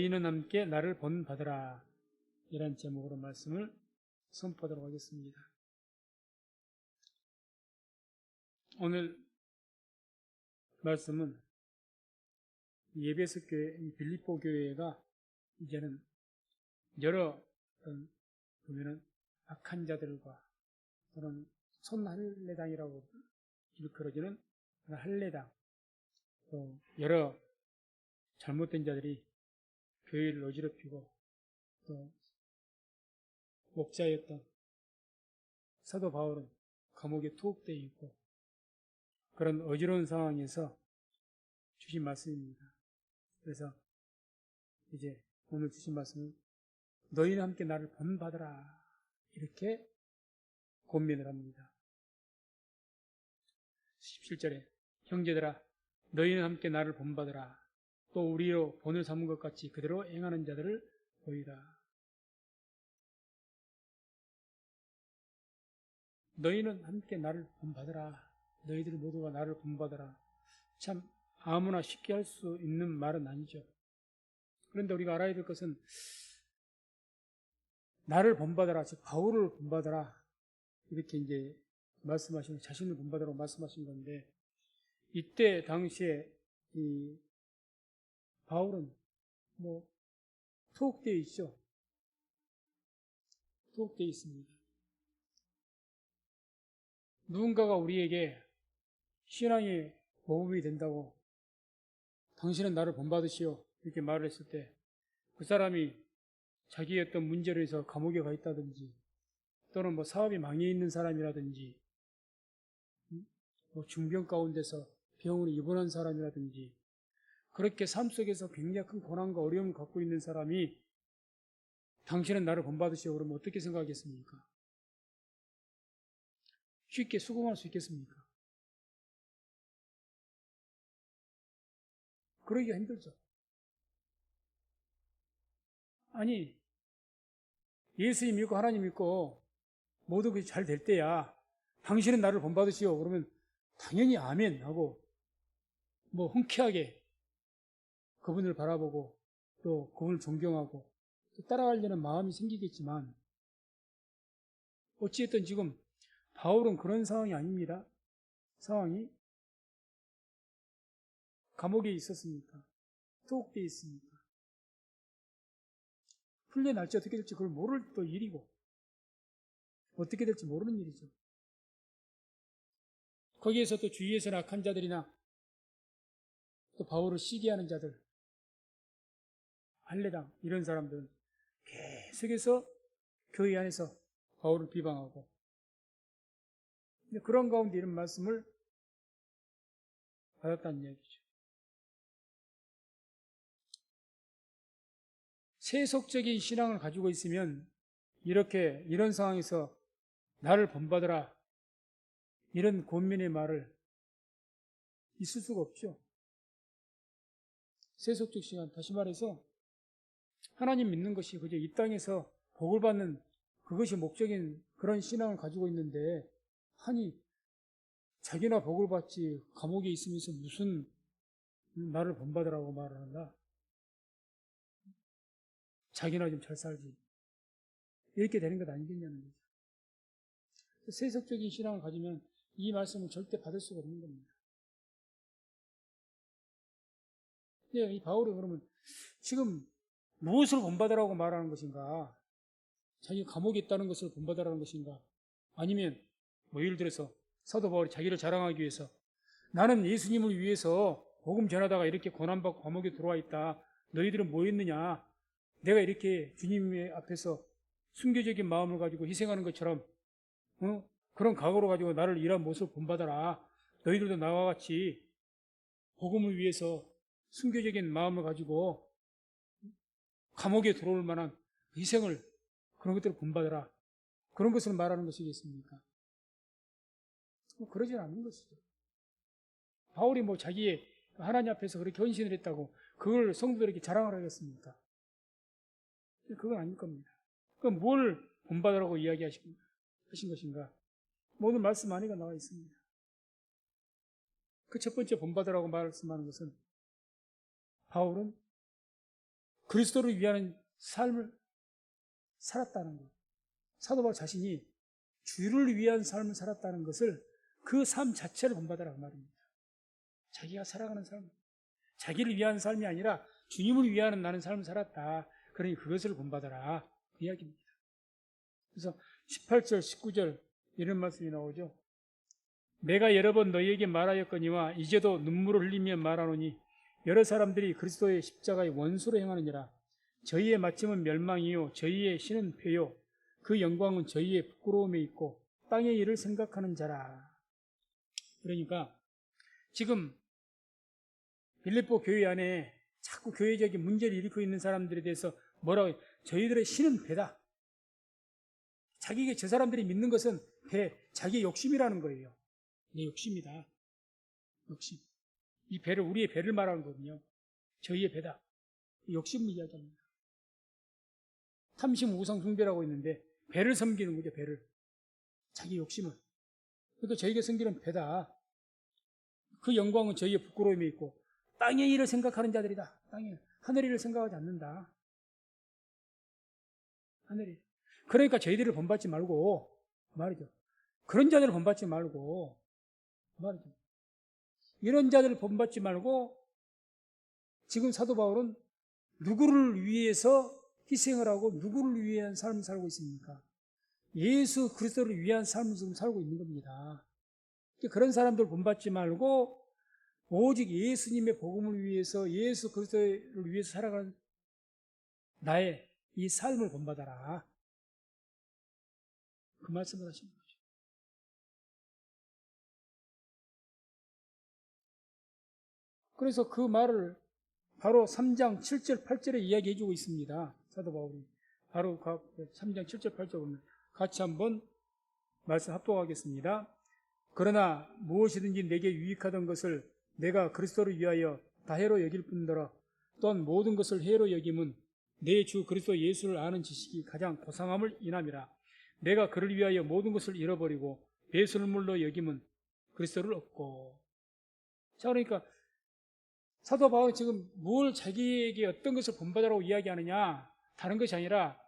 너희는 함께 나를 본받으라. 이런 제목으로 말씀을 선포하도록 하겠습니다. 오늘 말씀은 예배석 교회, 빌립보 교회가 이제는 여러 보면은 악한 자들과 또는 손할례당이라고 일컬어지는 할례당, 또 여러 잘못된 자들이 교회를 어지럽히고 또 목자였던 사도 바울은 감옥에 투옥되어 있고 그런 어지러운 상황에서 주신 말씀입니다. 그래서 이제 오늘 주신 말씀은 너희는 함께 나를 본받으라 이렇게 권면을 합니다. 17절에 형제들아 너희는 함께 나를 본받으라 또 우리로 본을 삼은 것 같이 그대로 행하는 자들을 보이라. 너희는 함께 나를 본받으라. 너희들 모두가 나를 본받으라. 참 아무나 쉽게 할 수 있는 말은 아니죠. 그런데 우리가 알아야 될 것은 나를 본받아라, 즉 바울을 본받아라 이렇게 이제 말씀하시는 자신을 본받으라고 말씀하신 건데 이때 당시에 이 바울은 투옥되어 있죠. 투옥되어 있습니다. 누군가가 우리에게 신앙이 모범이 된다고 당신은 나를 본받으시오 이렇게 말을 했을 때 그 사람이 자기의 어떤 문제로 해서 감옥에 가 있다든지 또는 사업이 망해 있는 사람이라든지 중병 가운데서 병으로 입원한 사람이라든지 그렇게 삶 속에서 굉장히 큰 고난과 어려움을 갖고 있는 사람이 당신은 나를 본받으시오 그러면 어떻게 생각하겠습니까? 쉽게 수긍할 수 있겠습니까? 그러기가 힘들죠. 아니 예수님 믿고 하나님 믿고 모두 잘 될 때야 당신은 나를 본받으시오 그러면 당연히 아멘 하고 흔쾌하게 그분을 바라보고 또 그분을 존경하고 또 따라가려는 마음이 생기겠지만 어찌됐든 지금 바울은 그런 상황이 아닙니다. 상황이 감옥에 있었으니까 투옥되어 있으니까 풀려날지 어떻게 될지 그걸 모를 또 일이고 어떻게 될지 모르는 일이죠. 거기에서 또 주위에서는 악한 자들이나 또 바울을 시기하는 자들 할례당 이런 사람들은 계속해서 교회 안에서 바울을 비방하고 그런 가운데 이런 말씀을 받았다는 이야기죠. 세속적인 신앙을 가지고 있으면 이런 상황에서 나를 본받으라 이런 권면의 말을 있을 수가 없죠. 세속적 신앙, 다시 말해서 하나님 믿는 것이 그저 이 땅에서 복을 받는 그것이 목적인 그런 신앙을 가지고 있는데 아니 자기나 복을 받지 감옥에 있으면서 무슨 나를 본받으라고 말을 한다. 자기나 좀 잘 살지. 이렇게 되는 것 아니겠냐는 거죠. 세속적인 신앙을 가지면 이 말씀을 절대 받을 수가 없는 겁니다. 이 바울이 그러면 지금 무엇을 본받으라고 말하는 것인가? 자기가 감옥에 있다는 것을 본받으라는 것인가? 아니면 예를 들어서 사도 바울이 자기를 자랑하기 위해서 나는 예수님을 위해서 복음 전하다가 이렇게 고난받고 감옥에 들어와 있다. 너희들은 뭐 했느냐? 내가 이렇게 주님 앞에서 순교적인 마음을 가지고 희생하는 것처럼 그런 각오로 가지고 나를 일한 모습을 본받아라. 너희들도 나와 같이 복음을 위해서 순교적인 마음을 가지고 감옥에 들어올 만한 희생을 그런 것들을 본받아라. 그런 것을 말하는 것이겠습니까? 그러진 않는 것이죠. 바울이 자기의 하나님 앞에서 그렇게 헌신을 했다고 그걸 성도들에게 자랑을 하겠습니까? 그건 아닐 겁니다. 그럼 뭘 본받으라고 이야기하신 것인가? 모든 말씀 안에가 나와 있습니다. 그 첫 번째 본받으라고 말씀하는 것은 바울은 그리스도를 위하는 삶을 살았다는 것. 사도 바울 자신이 주를 위한 삶을 살았다는 것을 그 삶 자체를 본받아라 그 말입니다. 자기가 살아가는 삶, 자기를 위한 삶이 아니라 주님을 위하는 나는 삶을 살았다. 그러니 그것을 본받아라 그 이야기입니다. 그래서 18절, 19절 이런 말씀이 나오죠. 내가 여러 번 너희에게 말하였거니와 이제도 눈물을 흘리며 말하노니 여러 사람들이 그리스도의 십자가의 원수로 행하느니라. 저희의 마침은 멸망이요 저희의 신은 패요 그 영광은 저희의 부끄러움에 있고 땅의 일을 생각하는 자라. 그러니까 지금 빌립보 교회 안에 자꾸 교회적인 문제를 일으키고 있는 사람들에 대해서 뭐라고 해요? 저희들의 신은 배다. 자기에게 저 사람들이 믿는 것은 배, 자기의 욕심이라는 거예요. 내 욕심이다. 욕심. 이 배를, 우리의 배를 말하는 거거든요. 저희의 배다. 욕심을 이야기합니다. 탐심 우상 숭배라고 있는데 배를 섬기는 거죠, 배를. 자기 욕심을. 그러니까 저희가 섬기는 배다. 그 영광은 저희의 부끄러움이 있고 땅의 일을 생각하는 자들이다. 땅의 하늘 일을 생각하지 않는다. 하늘 일. 그러니까 저희들을 본받지 말고 말이죠. 그런 자들을 본받지 말고 말이죠. 이런 자들을 본받지 말고 지금 사도 바울은 누구를 위해서 희생을 하고 누구를 위한 삶을 살고 있습니까? 예수 그리스도를 위한 삶을 지금 살고 있는 겁니다. 그런 사람들 본받지 말고 오직 예수님의 복음을 위해서 예수 그리스도를 위해서 살아가는 나의 이 삶을 본받아라. 그 말씀을 하시는 거죠. 그래서 그 말을 바로 3장 7절 8절에 이야기해 주고 있습니다. 사도 바울이. 바로 3장 7절 8절 보면 같이 한번 말씀 합독하겠습니다. 그러나 무엇이든지 내게 유익하던 것을 내가 그리스도를 위하여 다 해로 여길 뿐더러 또한 모든 것을 해로 여김은 내 주 그리스도 예수를 아는 지식이 가장 고상함을 인함이라. 내가 그를 위하여 모든 것을 잃어버리고 배설물로 여김은 그리스도를 얻고. 자, 그러니까 사도 바울이 지금 뭘 자기에게 어떤 것을 본받으라고 이야기하느냐, 다른 것이 아니라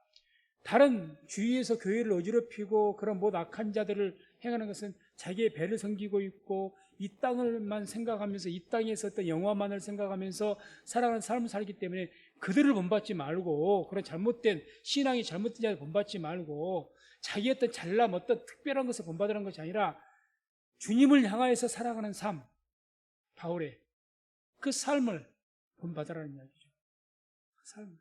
다른 주위에서 교회를 어지럽히고 그런 못 악한 자들을 행하는 것은 자기의 배를 섬기고 있고 이 땅을만 생각하면서 이 땅에서 어떤 영화만을 생각하면서 살아가는 삶을 살기 때문에 그들을 본받지 말고, 그런 잘못된 신앙이 잘못된 자를 본받지 말고 자기 어떤 잘남, 어떤 특별한 것을 본받으라는 것이 아니라 주님을 향하여서 살아가는 삶, 바울의 그 삶을 본받으라는 이야기죠. 그 삶을.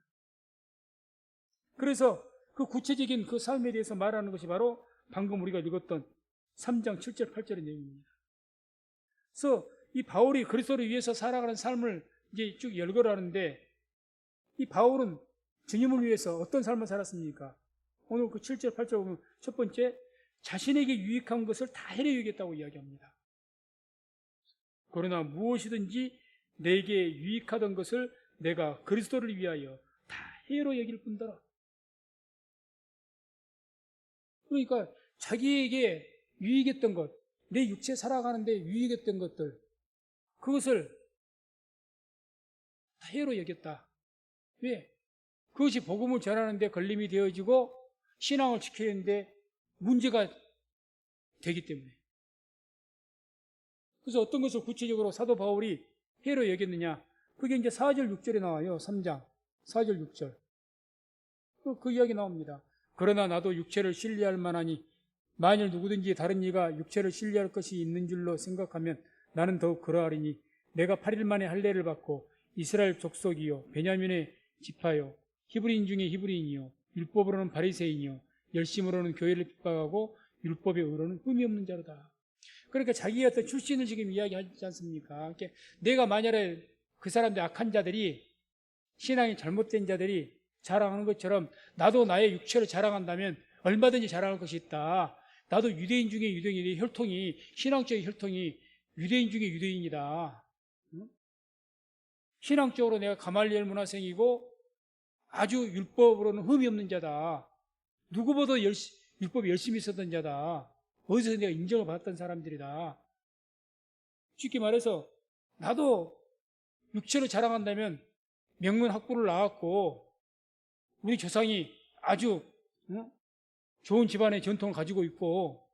그래서 그 구체적인 그 삶에 대해서 말하는 것이 바로 방금 우리가 읽었던 3장 7절 8절의 내용입니다. 그래서 이 바울이 그리스도를 위해서 살아가는 삶을 이제 쭉 열거하는데, 이 바울은 주님을 위해서 어떤 삶을 살았습니까? 오늘 그 7절 8절 보면 첫 번째, 자신에게 유익한 것을 다 해로 여겼다고 이야기합니다. 그러나 무엇이든지 내게 유익하던 것을 내가 그리스도를 위하여 다 해로 여길 뿐더러. 그러니까 자기에게 유익했던 것, 내 육체 살아가는데 유익했던 것들, 그것을 다 해로 여겼다. 왜? 그것이 복음을 전하는데 걸림이 되어지고 신앙을 지키는데 문제가 되기 때문에. 그래서 어떤 것을 구체적으로 사도 바울이 해로 여겼느냐? 그게 이제 4절 6절에 나와요. 3장 4절 6절. 그 이야기 나옵니다. 그러나 나도 육체를 신뢰할 만하니 만일 누구든지 다른 이가 육체를 신뢰할 것이 있는 줄로 생각하면 나는 더욱 그러하리니 내가 8일 만에 할례를 받고 이스라엘 족속이요 베냐민의 지파요 히브리인 중에 히브리인이요 율법으로는 바리새인이요 열심으로는 교회를 핍박하고 율법의 의로는 흠이 없는 자로다. 그러니까 자기의 어떤 출신을 지금 이야기하지 않습니까? 그러니까 내가 만약에 그 사람들 악한 자들이, 신앙이 잘못된 자들이 자랑하는 것처럼 나도 나의 육체를 자랑한다면 얼마든지 자랑할 것이 있다. 나도 유대인 중에 유대인이, 혈통이, 신앙적인 혈통이 유대인 중에 유대인이다. 신앙적으로 내가 가말리엘 문화생이고 아주 율법으로는 흠이 없는 자다. 누구보다 율법에 열심히 있었던 자다. 어디서 내가 인정을 받았던 사람들이다. 쉽게 말해서 나도 육체를 자랑한다면 명문 학부를 나왔고 우리 조상이 아주 좋은 집안의 전통을 가지고 있고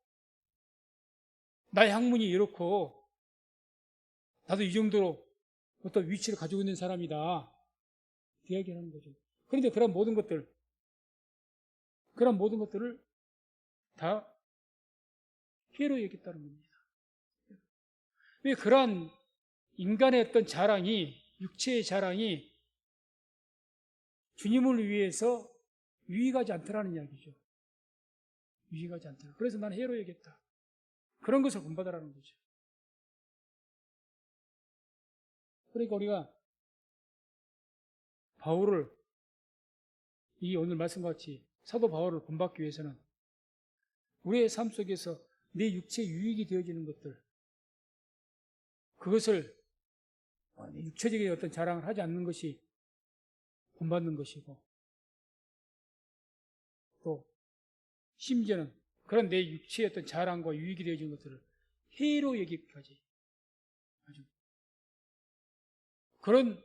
나의 학문이 이렇고 나도 이 정도로 어떤 위치를 가지고 있는 사람이다 이야기하는 거죠. 그런데 그런 모든 것들을 다 해로 여겼다는 겁니다. 왜 그러한 인간의 어떤 자랑이, 육체의 자랑이 주님을 위해서 유익하지 않더라는 이야기죠. 유익하지 않더라. 그래서 나는 해로 여겼다. 그런 것을 본받으라는 거죠. 그러니까 우리가 바울을, 이 오늘 말씀과 같이 사도 바울을 본받기 위해서는 우리의 삶 속에서 내 육체에 유익이 되어지는 것들, 그것을 육체적인 어떤 자랑을 하지 않는 것이 본받는 것이고, 또 심지어는 그런 내 육체의 어떤 자랑과 유익이 되어지는 것들을 해로 여기까지 아주 그런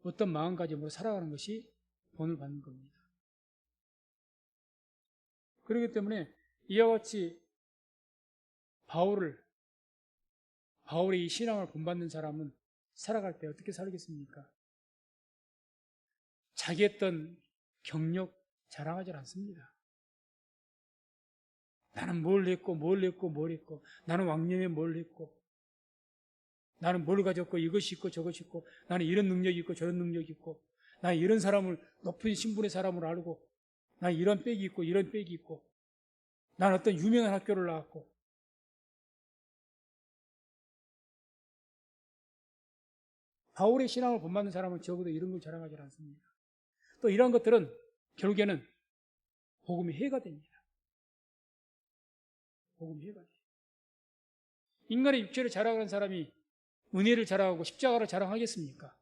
어떤 마음가짐으로 살아가는 것이 본을 받는 겁니다. 그렇기 때문에 이와 같이 바울의 이 신앙을 본받는 사람은 살아갈 때 어떻게 살겠습니까? 자기 어떤 경력 자랑하지 않습니다. 나는 뭘 했고 나는 왕년에 뭘 했고 나는 뭘 가졌고 이것이 있고 저것이 있고 나는 이런 능력이 있고 저런 능력이 있고 나는 이런 사람을 높은 신분의 사람을 알고 나는 이런 빽이 있고 이런 빽이 있고 나는 어떤 유명한 학교를 나왔고 바울의 신앙을 본받는 사람은 적어도 이런 걸 자랑하지 않습니다. 또 이런 것들은 결국에는 복음의 해가 됩니다. 복음의 해가 됩니다. 인간의 육체를 자랑하는 사람이 은혜를 자랑하고 십자가를 자랑하겠습니까?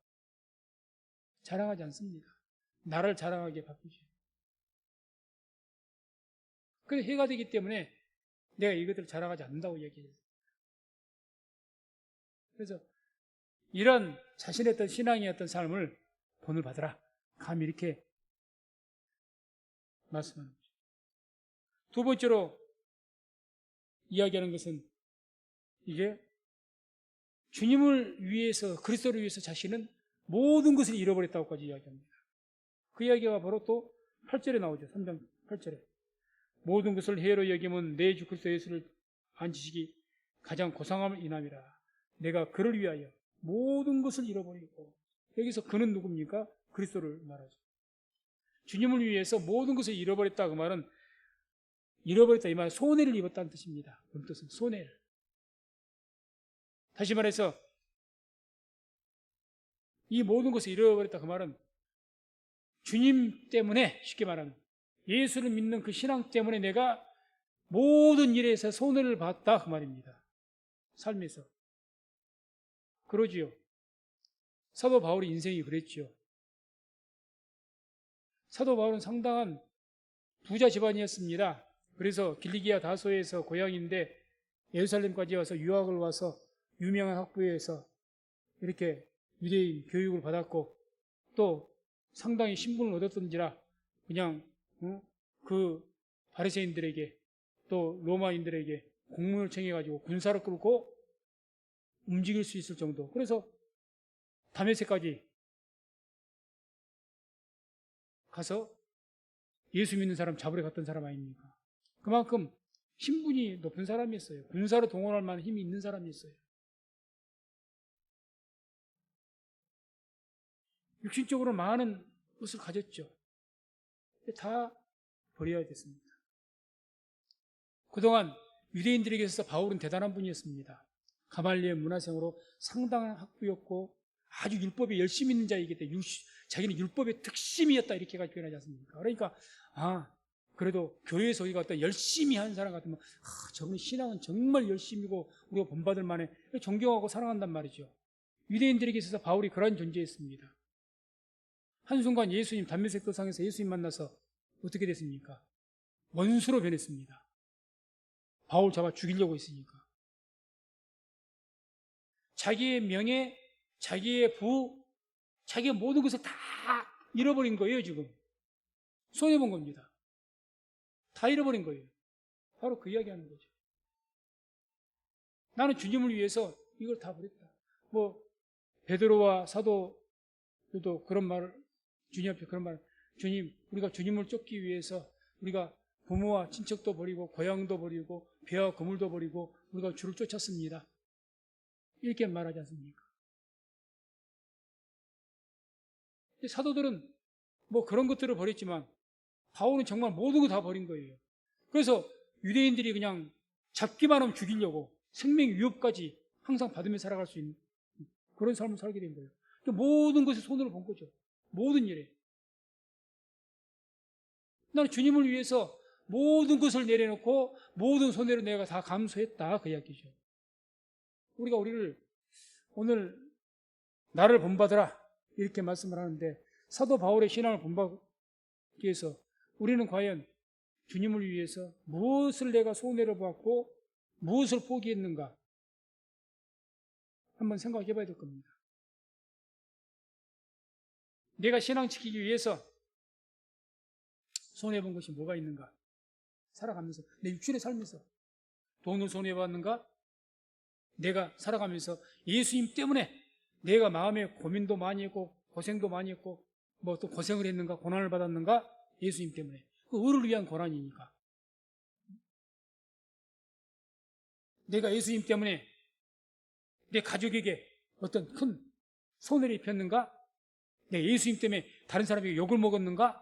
자랑하지 않습니다. 나를 자랑하게 바꾸죠. 그래서 해가 되기 때문에 내가 이것들을 자랑하지 않는다고 얘기해요. 그래서 이런 자신의 어떤 신앙의 어떤 삶을 본을 받으라. 감히 이렇게 말씀하는 거죠. 두 번째로 이야기하는 것은 이게 주님을 위해서, 그리스도를 위해서 자신은 모든 것을 잃어버렸다고까지 이야기합니다. 그 이야기가 바로 또 8절에 나오죠. 3장 8절에. 모든 것을 해로 여기면 내 주 그리스도 예수를 안지식이 가장 고상함을 인함이라. 내가 그를 위하여 모든 것을 잃어버리고, 여기서 그는 누굽니까? 그리스도를 말하죠. 주님을 위해서 모든 것을 잃어버렸다. 그 말은 잃어버렸다 이 말은 손해를 입었다는 뜻입니다. 그 뜻은 손해를. 다시 말해서 이 모든 것을 잃어버렸다 그 말은 주님 때문에, 쉽게 말하면 예수를 믿는 그 신앙 때문에 내가 모든 일에서 손해를 봤다 그 말입니다. 삶에서. 그러지요. 사도 바울의 인생이 그랬지요. 사도 바울은 상당한 부자 집안이었습니다. 그래서 길리기아 다소에서 고향인데 예루살렘까지 와서 유학을 와서 유명한 학부에서 이렇게 유대인 교육을 받았고 또 상당히 신분을 얻었던지라 그냥 그 바리새인들에게 또 로마인들에게 공문을 청해가지고 군사를 끌고 움직일 수 있을 정도. 그래서 다메섹까지 가서 예수 믿는 사람 잡으러 갔던 사람 아닙니까? 그만큼 신분이 높은 사람이었어요. 군사로 동원할 만한 힘이 있는 사람이었어요. 육신적으로 많은 것을 가졌죠. 다 버려야 됐습니다. 그동안 유대인들에게 있어서 바울은 대단한 분이었습니다. 가말리엘 문화생으로 상당한 학부였고 아주 율법에 열심히 있는 자이기 때문에 자기는 율법의 특심이었다 이렇게 표현하지 않습니까? 그러니까 그래도 교회에서 우리가 어떤 열심히 한 사람 같으면 저분의 신앙은 정말 열심이고 우리가 본받을 만해 존경하고 사랑한단 말이죠. 유대인들에게 있어서 바울이 그런 존재였습니다. 한순간 예수님 담메색 도상에서 예수님 만나서 어떻게 됐습니까? 원수로 변했습니다. 바울 잡아 죽이려고 했으니까. 자기의 명예, 자기의 부, 자기가 모든 것을 다 잃어버린 거예요, 지금. 손해본 겁니다. 다 잃어버린 거예요. 바로 그 이야기 하는 거죠. 나는 주님을 위해서 이걸 다 버렸다. 뭐, 베드로와 사도들도 그런 말을, 주님 앞에 그런 말을, 주님, 우리가 주님을 쫓기 위해서 우리가 부모와 친척도 버리고, 고향도 버리고, 배와 거물도 버리고, 우리가 주를 쫓았습니다. 이렇게 말하지 않습니까? 사도들은 뭐 그런 것들을 버렸지만, 바울은 정말 모든 거 다 버린 거예요. 그래서 유대인들이 그냥 잡기만 하면 죽이려고 생명 위협까지 항상 받으며 살아갈 수 있는 그런 삶을 살게 된 거예요. 모든 것에 손을 본 거죠. 모든 일에. 나는 주님을 위해서 모든 것을 내려놓고 모든 손해를 내가 다 감수했다. 그 이야기죠. 우리를 오늘 나를 본받으라 이렇게 말씀을 하는데 사도 바울의 신앙을 본받기 위해서 우리는 과연 주님을 위해서 무엇을 내가 손해를 받고 무엇을 포기했는가 한번 생각해 봐야 될 겁니다. 내가 신앙 지키기 위해서 손해본 것이 뭐가 있는가? 살아가면서 내 육신의 삶에서 돈을 손해봤는가? 내가 살아가면서 예수님 때문에 내가 마음에 고민도 많이 했고 고생도 많이 했고 뭐 또 고생을 했는가? 고난을 받았는가? 예수님 때문에. 그 의를 위한 고난이니까. 내가 예수님 때문에 내 가족에게 어떤 큰 손해를 입혔는가? 내가 예수님 때문에 다른 사람에게 욕을 먹었는가?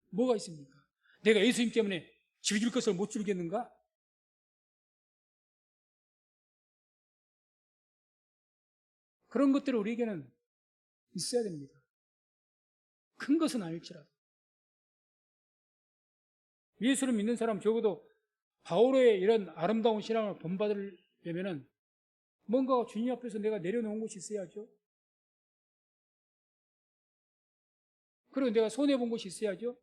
뭐가 있습니까? 내가 예수님 때문에 즐길 것을 못 즐겼는가? 그런 것들이 우리에게는 있어야 됩니다. 큰 것은 아닐지라도. 예수를 믿는 사람 적어도 바울의 이런 아름다운 신앙을 본받으려면 뭔가 주님 앞에서 내가 내려놓은 것이 있어야죠. 그리고 내가 손해본 것이 있어야죠.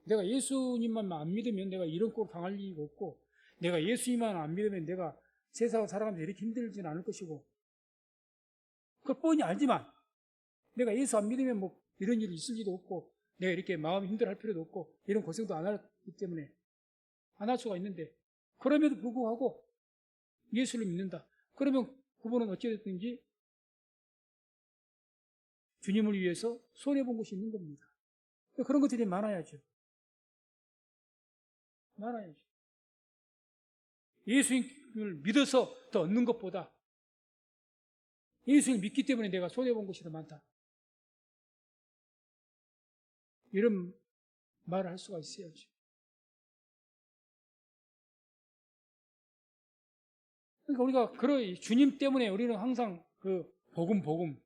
내가 예수님만 안 믿으면 내가 이런 꼴 당할 리가 없고 내가 예수님만 안 믿으면 내가 세상을 살아가면서 이렇게 힘들지는 않을 것이고 그걸 뻔히 알지만 내가 예수 안 믿으면 뭐 이런 일이 있을 리도 없고 내가 이렇게 마음이 힘들어할 필요도 없고 이런 고생도 안 하기 때문에 안 할 수가 있는데 그럼에도 불구하고 예수를 믿는다. 그러면 그분은 어찌됐든지 주님을 위해서 손해본 것이 있는 겁니다. 그런 것들이 많아야죠. 많아야죠. 예수님을 믿어서 더 얻는 것보다 예수님을 믿기 때문에 내가 손해본 것이 더 많다. 이런 말을 할 수가 있어야죠. 그러니까 우리가 주님 때문에 우리는 항상 그 복음,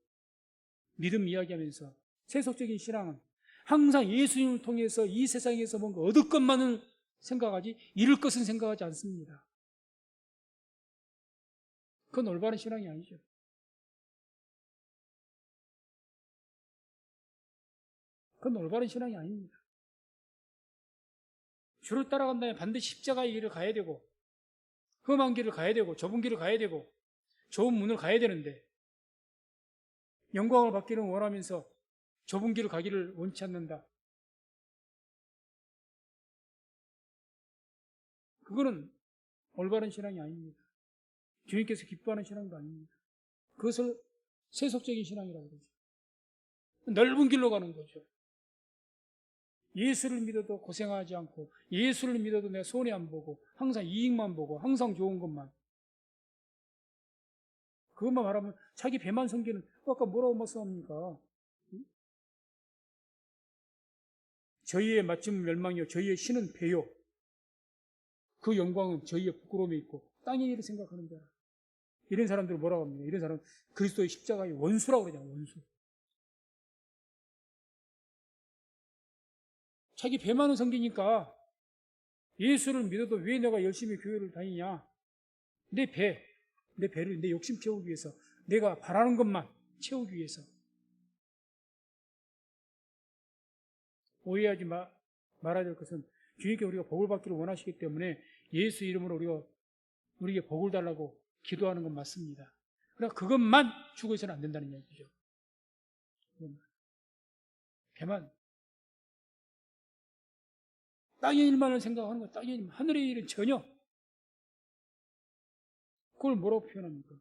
믿음 이야기하면서 세속적인 신앙은 항상 예수님을 통해서 이 세상에서 뭔가 얻을 것만을 생각하지 잃을 것은 생각하지 않습니다. 그건 올바른 신앙이 아니죠. 그건 올바른 신앙이 아닙니다. 주를 따라간다면 반드시 십자가의 길을 가야 되고 험한 길을 가야 되고 좁은 길을 가야 되고 좁은 문을 가야 되는데 영광을 받기를 원하면서 좁은 길을 가기를 원치 않는다. 그거는 올바른 신앙이 아닙니다. 주님께서 기뻐하는 신앙도 아닙니다. 그것을 세속적인 신앙이라고 그러죠. 넓은 길로 가는 거죠. 예수를 믿어도 고생하지 않고 예수를 믿어도 내가 손해 안 보고 항상 이익만 보고 항상 좋은 것만 그것만 말하면 자기 배만 섬기는 아까 뭐라고 말씀합니까? 저희의 마침 멸망이요 저희의 신은 배요 그 영광은 저희의 부끄러움에 있고 땅의 일을 생각하는 자라. 이런 사람들은 뭐라고 합니까? 이런 사람은 그리스도의 십자가의 원수라고 그러잖아요. 원수. 자기 배만은 섬기니까 예수를 믿어도 왜 내가 열심히 교회를 다니냐? 내 배를 내 욕심 채우기 위해서 내가 바라는 것만 채우기 위해서 오해하지 말아야 될 것은 주님께 우리가 복을 받기를 원하시기 때문에 예수 이름으로 우리가 우리에게 복을 달라고 기도하는 건 맞습니다. 그러나 그것만 추구해서는 안 된다는 얘기죠. 배만 땅의 일만을 생각하는 거, 땅의 일, 하늘의 일은 전혀. 그걸 뭐라고 표현합니까?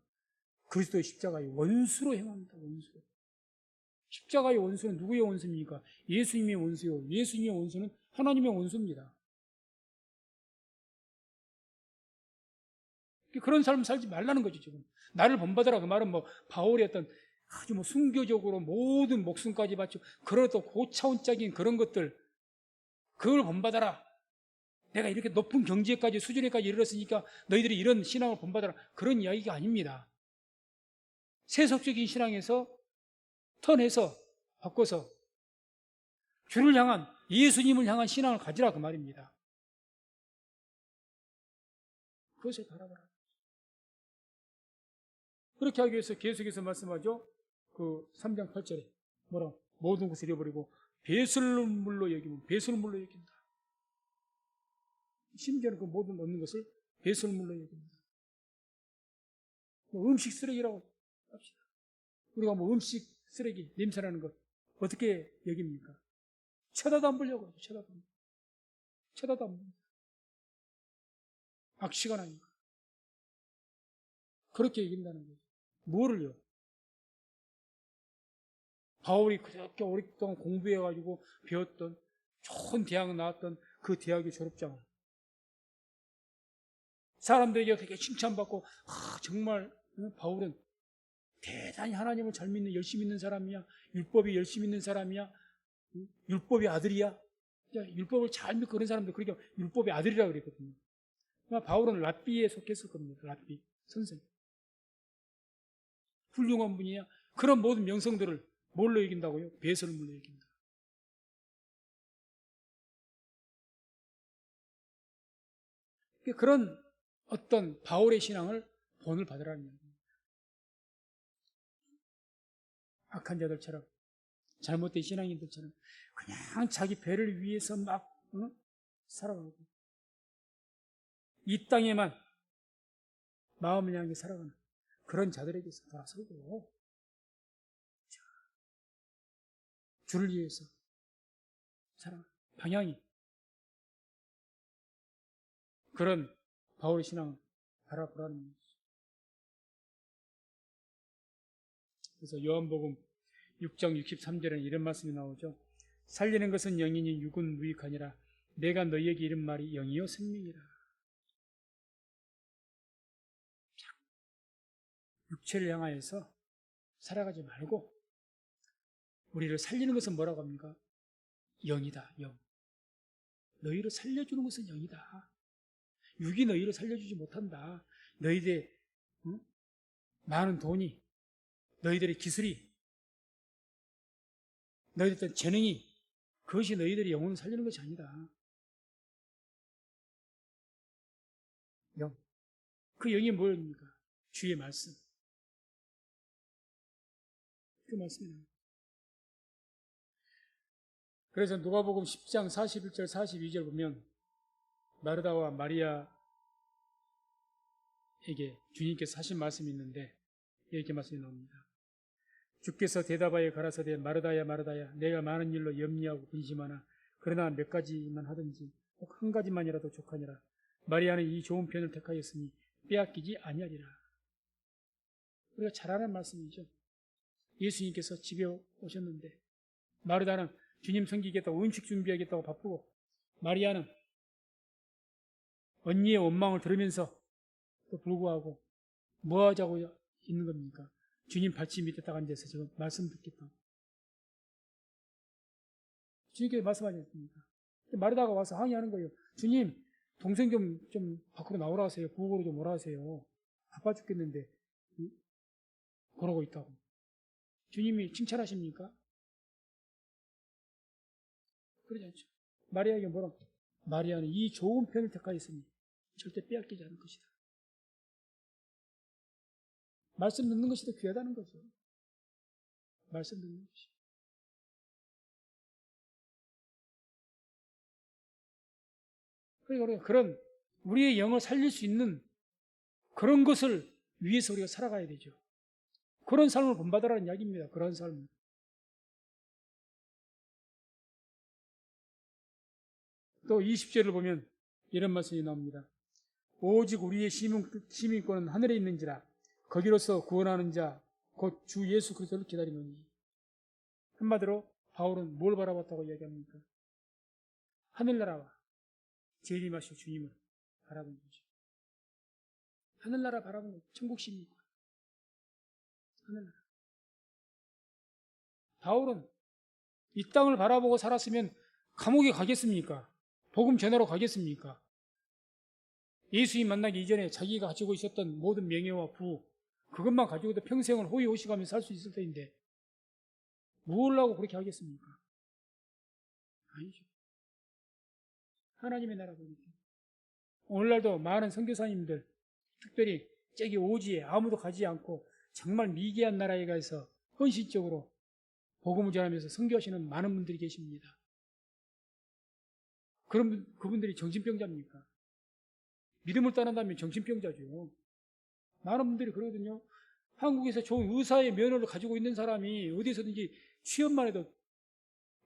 그리스도의 십자가의 원수로 행합니다. 원수로. 십자가의 원수는 누구의 원수입니까? 예수님의 원수요. 예수님의 원수는 하나님의 원수입니다. 그런 삶 살지 말라는 거죠, 지금. 나를 본받아라. 그 말은 뭐, 바울의 어떤 아주 뭐 순교적으로 모든 목숨까지 바치고, 그런 또 고차원적인 그런 것들, 그걸 본받아라. 내가 이렇게 높은 경지에까지, 수준에까지 이르렀으니까 너희들이 이런 신앙을 본받아라. 그런 이야기가 아닙니다. 세속적인 신앙에서 턴해서, 바꿔서, 주를 향한, 예수님을 향한 신앙을 가지라. 그 말입니다. 그것을 바라봐라. 그렇게 하기 위해서 계속해서 말씀하죠. 그 3장 8절에 뭐라? 모든 것을 잃어버리고 배설물로 여기면 배설물로 여긴다. 심지어는 그 모든 얻는 것을 배설물로 여긴다. 뭐 음식 쓰레기라고 합시다. 우리가 뭐 음식 쓰레기 냄새나는 것 어떻게 여깁니까? 쳐다도 안 보려고 하죠. 쳐다도 안 봅니다. 악취가 나니까. 그렇게 여긴다는 거죠. 뭐를요? 바울이 그렇게 오랫동안 공부해가지고 배웠던 좋은 대학 나왔던 그 대학의 졸업장을 사람들에게 그렇게 칭찬받고 정말 바울은 대단히 하나님을 잘 믿는 열심히 믿는 사람이야. 율법이 열심히 믿는 사람이야. 율법의 아들이야. 율법을 잘 믿고 그런 사람들 그러니까 율법의 아들이라고 그랬거든요. 바울은 랍비에 속했을 겁니다. 랍비 선생. 훌륭한 분이야. 그런 모든 명성들을 뭘로 이긴다고요? 배설물로 이긴다. 그런 어떤 바울의 신앙을 본을 받으라는 얘기입니다. 악한 자들처럼 잘못된 신앙인들처럼 그냥 자기 배를 위해서 막 살아가고 이 땅에만 마음을 향해 살아가는 그런 자들에게서 돌아서고 주를 위해서 살아가는 방향이 그런 바울의 신앙을 바라보라는 얘기죠. 그래서 요한복음 6장 63절에는 이런 말씀이 나오죠. 살리는 것은 영이니 육은 무익하니라. 내가 너희에게 이른 말이 영이요 생명이라. 육체를 향하여서 살아가지 말고 우리를 살리는 것은 뭐라고 합니까? 영이다. 영. 너희를 살려주는 것은 영이다. 육이 너희를 살려주지 못한다. 너희들의 많은 돈이, 너희들의 기술이, 너희들의 재능이 그것이 너희들의 영혼을 살리는 것이 아니다. 영. 그 영이 뭐입니까? 주의 말씀. 그 말씀이에요. 그래서 누가복음 10장 41절 42절 보면 마르다와 마리아에게 주님께서 하신 말씀이 있는데 이렇게 말씀이 나옵니다. 주께서 대답하여 가라사대 마르다야 마르다야 내가 많은 일로 염려하고 근심하나 그러나 몇 가지만 하든지 꼭 한 가지만이라도 족하니라. 마리아는 이 좋은 편을 택하였으니 빼앗기지 아니하리라. 우리가 잘 아는 말씀이죠. 예수님께서 집에 오셨는데 마르다는 주님 섬기겠다고 음식 준비하겠다고 바쁘고 마리아는 언니의 원망을 들으면서 또 불구하고 뭐 하자고 있는 겁니까? 주님 발치 밑에 딱 앉아서 저 말씀 듣겠다. 주님께서 말씀하지 않습니까? 마르다가 와서 항의하는 거예요. 주님, 동생 좀 밖으로 나오라 하세요. 부엌으로 좀 오라 하세요. 바빠 죽겠는데 그러고 있다고. 주님이 칭찬하십니까? 그러지 않죠. 마리아에게 뭐라고? 마리아는 이 좋은 편을 택하였으니 절대 빼앗기지 않을 것이다. 말씀 듣는 것이 더 귀하다는 거죠. 말씀 듣는 것이. 그러니까 그런 우리의 영을 살릴 수 있는 그런 것을 위해서 우리가 살아가야 되죠. 그런 삶을 본받으라는 이야기입니다. 그런 삶을. 또 20절을 보면 이런 말씀이 나옵니다. 오직 우리의 시민권은 하늘에 있는지라 거기로서 구원하는 자 곧 주 예수 그리스도를 기다리노니. 한마디로 바울은 뭘 바라봤다고 이야기합니까? 하늘나라와 재림하실 주님을 바라본 거죠. 하늘나라 바라본 거죠. 천국십니까? 하늘나라. 바울은 이 땅을 바라보고 살았으면 감옥에 가겠습니까? 복음 전하러 가겠습니까? 예수님 만나기 이전에 자기가 가지고 있었던 모든 명예와 부, 그것만 가지고도 평생을 호의호식하며 살 수 있을 터인데 뭘 하고 그렇게 하겠습니까? 아니죠. 하나님의 나라 보니까. 오늘날도 많은 선교사님들, 특별히 저기 오지에 아무도 가지 않고 정말 미개한 나라에 가서 헌신적으로 복음을 전하면서 선교하시는 많은 분들이 계십니다. 그럼 그분들이 정신병자입니까? 믿음을 떠난다면 정신병자죠. 많은 분들이 그러거든요. 한국에서 좋은 의사의 면허를 가지고 있는 사람이 어디서든지 취업만 해도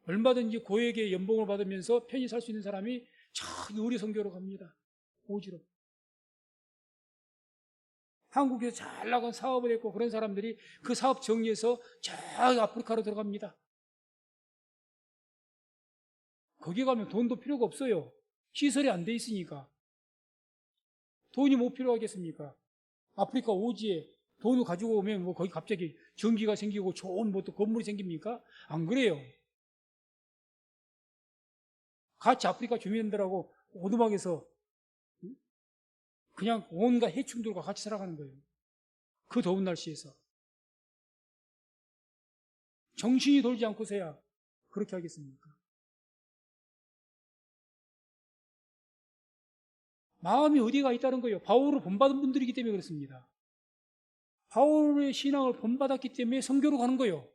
얼마든지 고액의 연봉을 받으면서 편히 살 수 있는 사람이 저기 우리 선교로 갑니다. 오지로. 한국에서 잘 나간 사업을 했고 그런 사람들이 그 사업 정리해서 저기 아프리카로 들어갑니다. 거기 가면 돈도 필요가 없어요. 시설이 안 돼 있으니까. 돈이 뭐 필요하겠습니까? 아프리카 오지에 돈을 가지고 오면 뭐 거기 갑자기 전기가 생기고 좋은 뭐 또 건물이 생깁니까? 안 그래요. 같이 아프리카 주민들하고 오두막에서 그냥 온갖 해충들과 같이 살아가는 거예요. 그 더운 날씨에서. 정신이 돌지 않고서야 그렇게 하겠습니까? 마음이 어디가 있다는 거예요. 바울을 본받은 분들이기 때문에 그렇습니다. 바울의 신앙을 본받았기 때문에 선교로 가는 거예요.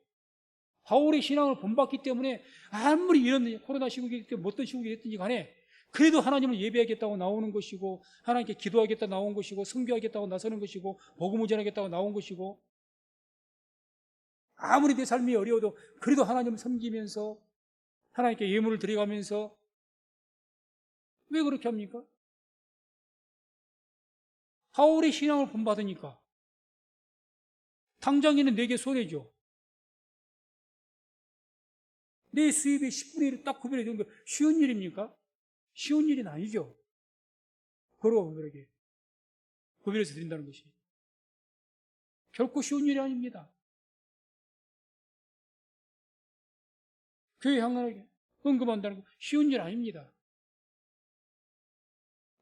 바울의 신앙을 본받기 때문에 아무리 이런 코로나 시국이기 때문에 어떤 시국이 됐든지 간에 그래도 하나님을 예배하겠다고 나오는 것이고 하나님께 기도하겠다 나온 것이고 선교하겠다고 나서는 것이고 복음을 전하겠다고 나온 것이고 아무리 내 삶이 어려워도 그래도 하나님을 섬기면서 하나님께 예물을 드려가면서 왜 그렇게 합니까? 바울의 신앙을 본받으니까 당장에는 내게 손해죠. 내 수입의 10분의 1을 딱 구별해 주는 거 쉬운 일입니까? 쉬운 일은 아니죠. 그러고 그러게 구별해서 드린다는 것이 결코 쉬운 일이 아닙니다. 교회 향하게 헌금한다는 거 쉬운 일 아닙니다.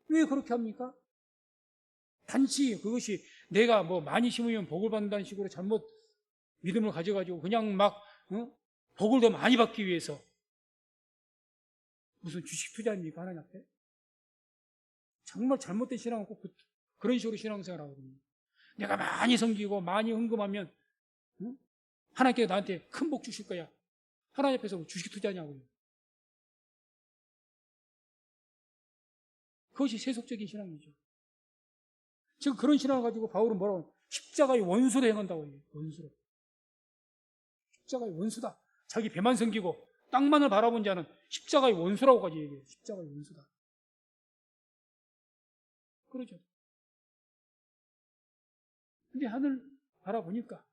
왜 그렇게 합니까? 단지 그것이 내가 뭐 많이 심으면 복을 받는다는 식으로 잘못 믿음을 가져가지고 그냥 막 복을 더 많이 받기 위해서 무슨 주식 투자입니까? 하나님 앞에? 정말 잘못된 신앙은 꼭 그런 식으로 신앙생활 하거든요. 내가 많이 섬기고 많이 헌금하면 하나님께 나한테 큰 복 주실 거야. 하나님 앞에서 주식 투자냐고요. 그것이 세속적인 신앙이죠. 지금 그런 신앙을 가지고 바울은 뭐라고 십자가의 원수로 행한다고 해요. 원수로. 십자가의 원수다. 자기 배만 섬기고 땅만을 바라본 자는 십자가의 원수라고까지 얘기해요. 십자가의 원수다. 그러죠. 근데 하늘 바라보니까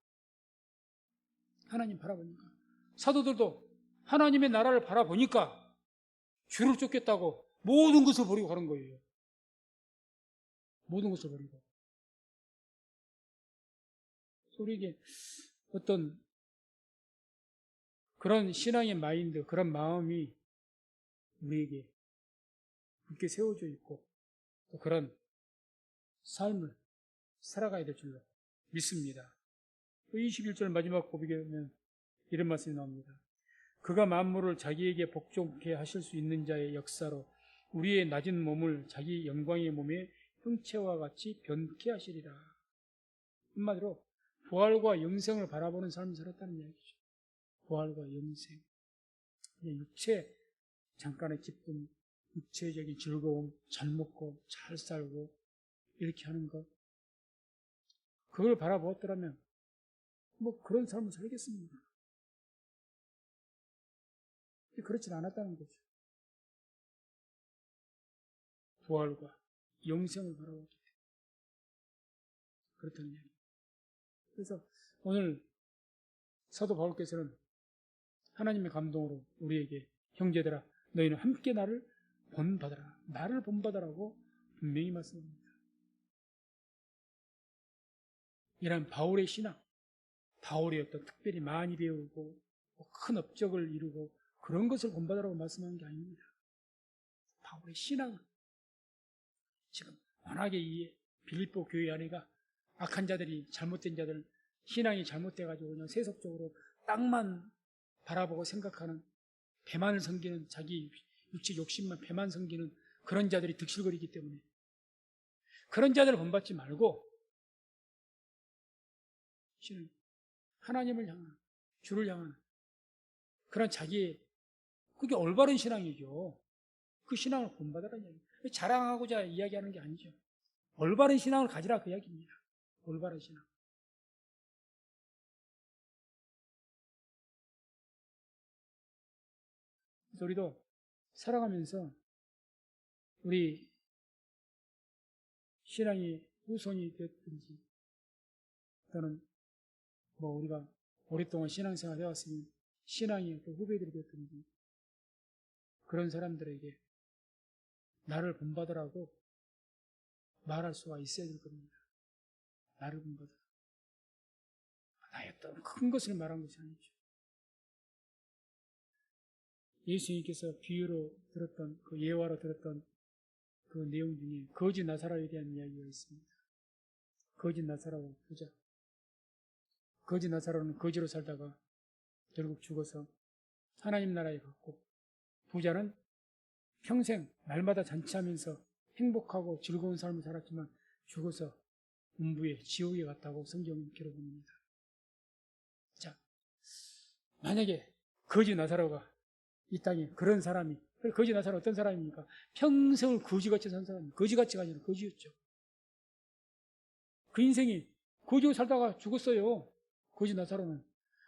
하나님 바라보니까 사도들도 하나님의 나라를 바라보니까 주를 쫓겠다고 모든 것을 버리고 가는 거예요. 모든 것을 버리고. 우리에게 어떤 그런 신앙의 마인드, 그런 마음이 우리에게 굳게 세워져 있고 또 그런 삶을 살아가야 될 줄로 믿습니다. 21절 마지막 고백에 보면 이런 말씀이 나옵니다. 그가 만물을 자기에게 복종케 하실 수 있는 자의 역사로 우리의 낮은 몸을 자기 영광의 몸의 형체와 같이 변케 하시리라. 한마디로 부활과 영생을 바라보는 삶을 살았다는 이야기죠. 부활과 영생. 그냥 육체, 잠깐의 기쁨, 육체적인 즐거움, 잘 먹고 잘 살고 이렇게 하는 것. 그걸 바라보았더라면 뭐 그런 삶을 살겠습니다. 그렇진 않았다는 거죠. 부활과 영생을 바라보았기 때문에 그렇다는 이야기. 그래서 오늘 사도 바울께서는 하나님의 감동으로 우리에게 형제들아 너희는 함께 나를 본받아라. 나를 본받아라고 분명히 말씀합니다. 이런 바울의 신앙, 바울이 어떤 특별히 많이 배우고 큰 업적을 이루고 그런 것을 본받으라고 말씀하는 게 아닙니다. 바울의 신앙은 지금 워낙에 이 빌립보 교회 안에가 악한 자들이 잘못된 자들 신앙이 잘못돼가지고 그냥 세속적으로 땅만 바라보고 생각하는 배만 섬기는 자기 육체 욕심만 배만 섬기는 그런 자들이 득실거리기 때문에 그런 자들을 본받지 말고 하나님을 향한 주를 향한 그런 자기의 그게 올바른 신앙이죠. 그 신앙을 본받으라는 이야기. 자랑하고자 이야기하는 게 아니죠. 올바른 신앙을 가지라 그 이야기입니다. 올바른 신앙. 그래서 우리도 살아가면서 우리 신앙이 후손이 됐든지 또는 뭐 우리가 오랫동안 신앙생활 해왔으면 신앙이 또 후배들이 됐든지 그런 사람들에게 나를 본받으라고 말할 수가 있어야 될 겁니다. 나를 본받으라. 나의 어떤 큰 것을 말한 것이 아니죠. 예수님께서 비유로 들었던 그 예화로 들었던 그 내용 중에 거지 나사로에 대한 이야기가 있습니다. 거지 나사로와 부자. 거지 나사로는 거지로 살다가 결국 죽어서 하나님 나라에 갔고 부자는 평생 날마다 잔치하면서 행복하고 즐거운 삶을 살았지만 죽어서 음부에 지옥에 갔다고 성경은 기록합니다. 자, 만약에 거지 나사로가 이 땅에 그런 사람이 거지 나사로 어떤 사람입니까? 평생을 거지같이 산 사람이 거지같이가 아니라 거지였죠. 그 인생이 거지로 살다가 죽었어요. 거지 나사로는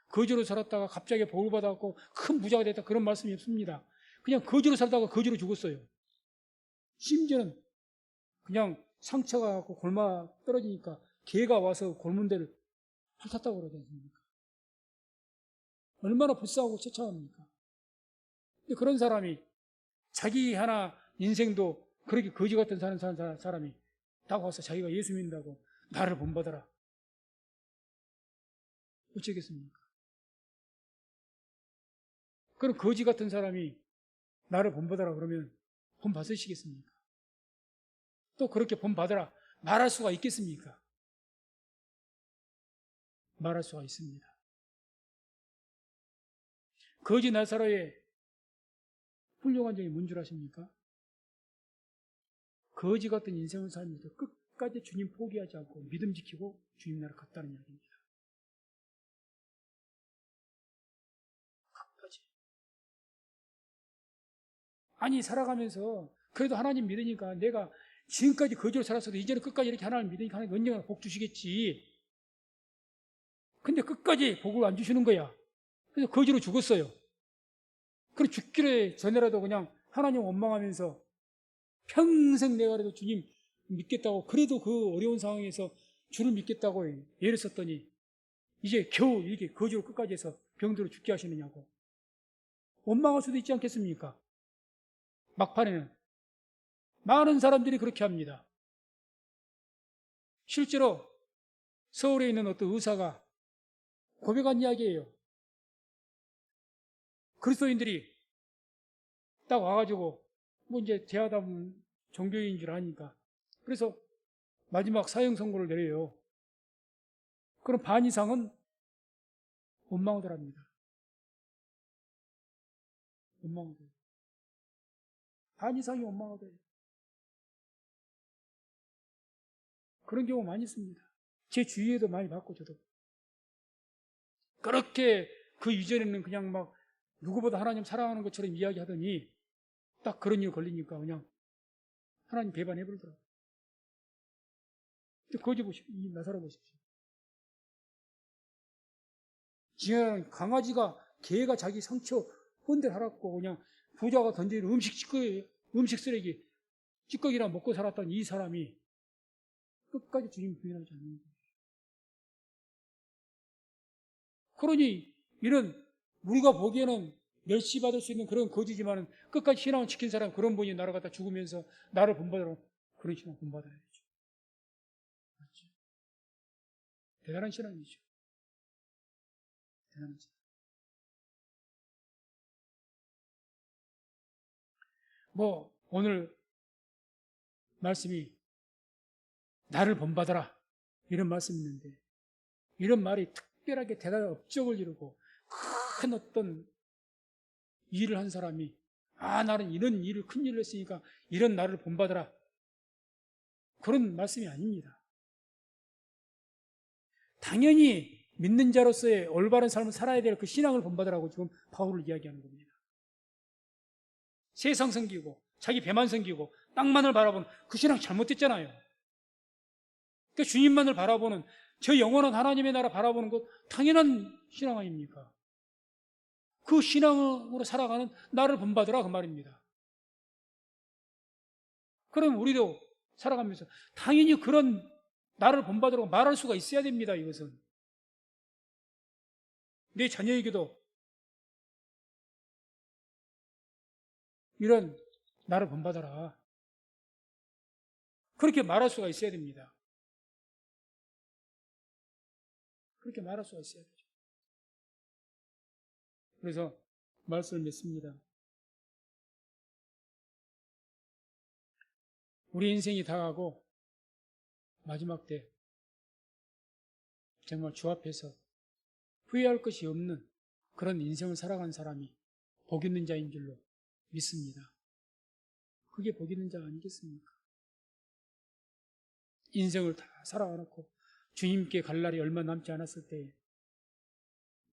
거지로 살았다가 갑자기 복을 받아갖고 큰 부자가 됐다 그런 말씀이 없습니다. 그냥 거지로 살다가 거지로 죽었어요. 심지어는 그냥 상처가 갖고 골마 떨어지니까 개가 와서 골문 데를 핥았다고 그러지 않습니까? 얼마나 불쌍하고 처참합니까? 근데 그런 사람이 자기 하나 인생도 그렇게 거지 같은 사는 사람이 딱 와서 자기가 예수 믿는다고 나를 본받아라. 어쩌겠습니까? 그럼 거지 같은 사람이 나를 본받아라 그러면 본받으시겠습니까? 또 그렇게 본받아라 말할 수가 있겠습니까? 말할 수가 있습니다. 거지 나사로의 훌륭한 점이 뭔 줄 아십니까? 거지 같은 인생을 살면서 끝까지 주님 포기하지 않고 믿음 지키고 주님 나라 갔다는 이야기입니다. 끝까지. 아니 살아가면서 그래도 하나님 믿으니까 내가 지금까지 거지로 살았어도 이제는 끝까지 이렇게 하나님 믿으니까 하나님 언젠가 복 주시겠지. 근데 끝까지 복을 안 주시는 거야. 그래서 거지로 죽었어요. 그래 죽기를 전에라도 그냥 하나님 원망하면서 평생 내가 그래도 주님 믿겠다고 그래도 그 어려운 상황에서 주를 믿겠다고 예를 썼더니 이제 겨우 이렇게 거지로 끝까지 해서 병들어 죽게 하시느냐고 원망할 수도 있지 않겠습니까? 막판에는 많은 사람들이 그렇게 합니다. 실제로 서울에 있는 어떤 의사가 고백한 이야기예요. 그리스도인들이 딱 와가지고 뭐 이제 대하다 보면 종교인 줄 아니까 그래서 마지막 사형 선고를 내려요. 그럼 반 이상은 원망하더랍니다. 원망하더라고요. 반 이상이 원망하더라고요. 그런 경우 많이 있습니다. 제 주위에도 많이 봤고 저도 그렇게 그 이전에는 그냥 막 누구보다 하나님 사랑하는 것처럼 이야기하더니 딱 그런 일 걸리니까 그냥 하나님 배반해버리더라고요. 거기 보십시오. 이 나사로 보십시오. 지혜는 강아지가 개가 자기 상처 혼대 살았고 그냥 부자가 던지는 음식 쓰레기 찌꺼기나 먹고 살았던 이 사람이 끝까지 주님 부인하지 않는 거예요. 그러니 이런 우리가 보기에는 멸시받을 수 있는 그런 거지지만은 끝까지 신앙을 지킨 사람 그런 분이 나를 갖다 죽으면서 나를 본받으라고 그런 신앙 본받아야죠. 맞죠? 대단한 신앙이죠. 대단한 신앙. 오늘 말씀이 나를 본받아라 이런 말씀이 있는데 이런 말이 특별하게 대단한 업적을 이루고 큰 어떤 일을 한 사람이 나는 이런 일을 큰 일을 했으니까 이런 나를 본받아라 그런 말씀이 아닙니다. 당연히 믿는 자로서의 올바른 삶을 살아야 될 그 신앙을 본받으라고 지금 바울을 이야기하는 겁니다. 세상 섬기고 자기 배만 섬기고 땅만을 바라보는 그 신앙 잘못됐잖아요. 그러니까 주님만을 바라보는 저 영원한 하나님의 나라 바라보는 것 당연한 신앙 아닙니까? 그 신앙으로 살아가는 나를 본받으라 그 말입니다. 그럼 우리도 살아가면서 당연히 그런 나를 본받으라고 말할 수가 있어야 됩니다. 이것은 내 자녀에게도 이런 나를 본받아라 그렇게 말할 수가 있어야 됩니다. 그렇게 말할 수가 있어야 되죠. 그래서 말씀을 맺습니다. 우리 인생이 다가고 마지막 때 정말 주 앞에서 후회할 것이 없는 그런 인생을 살아간 사람이 복 있는 자인 줄로 믿습니다. 그게 복 있는 자 아니겠습니까? 인생을 다 살아가놓고 주님께 갈 날이 얼마 남지 않았을 때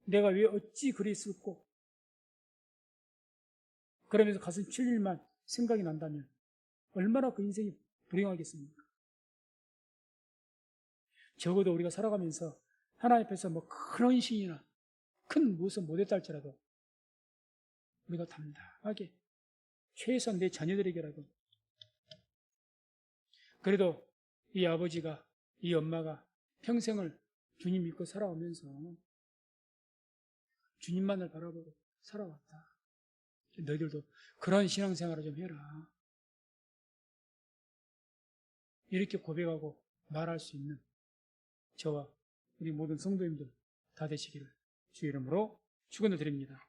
내가 왜 어찌 그랬을꼬 그러면서 가슴 칠 일만 생각이 난다면 얼마나 그 인생이 불행하겠습니까? 적어도 우리가 살아가면서 하나님 앞에서 그런 신이나 큰 무엇을 못했다 할지라도 우리가 담담하게 최소한 내 자녀들에게라도 그래도 이 아버지가 이 엄마가 평생을 주님 믿고 살아오면서 주님만을 바라보고 살아왔다. 너희들도 그런 신앙생활을 좀 해라. 이렇게 고백하고 말할 수 있는 저와 우리 모든 성도님들 다 되시기를 주의 이름으로 축원을 드립니다.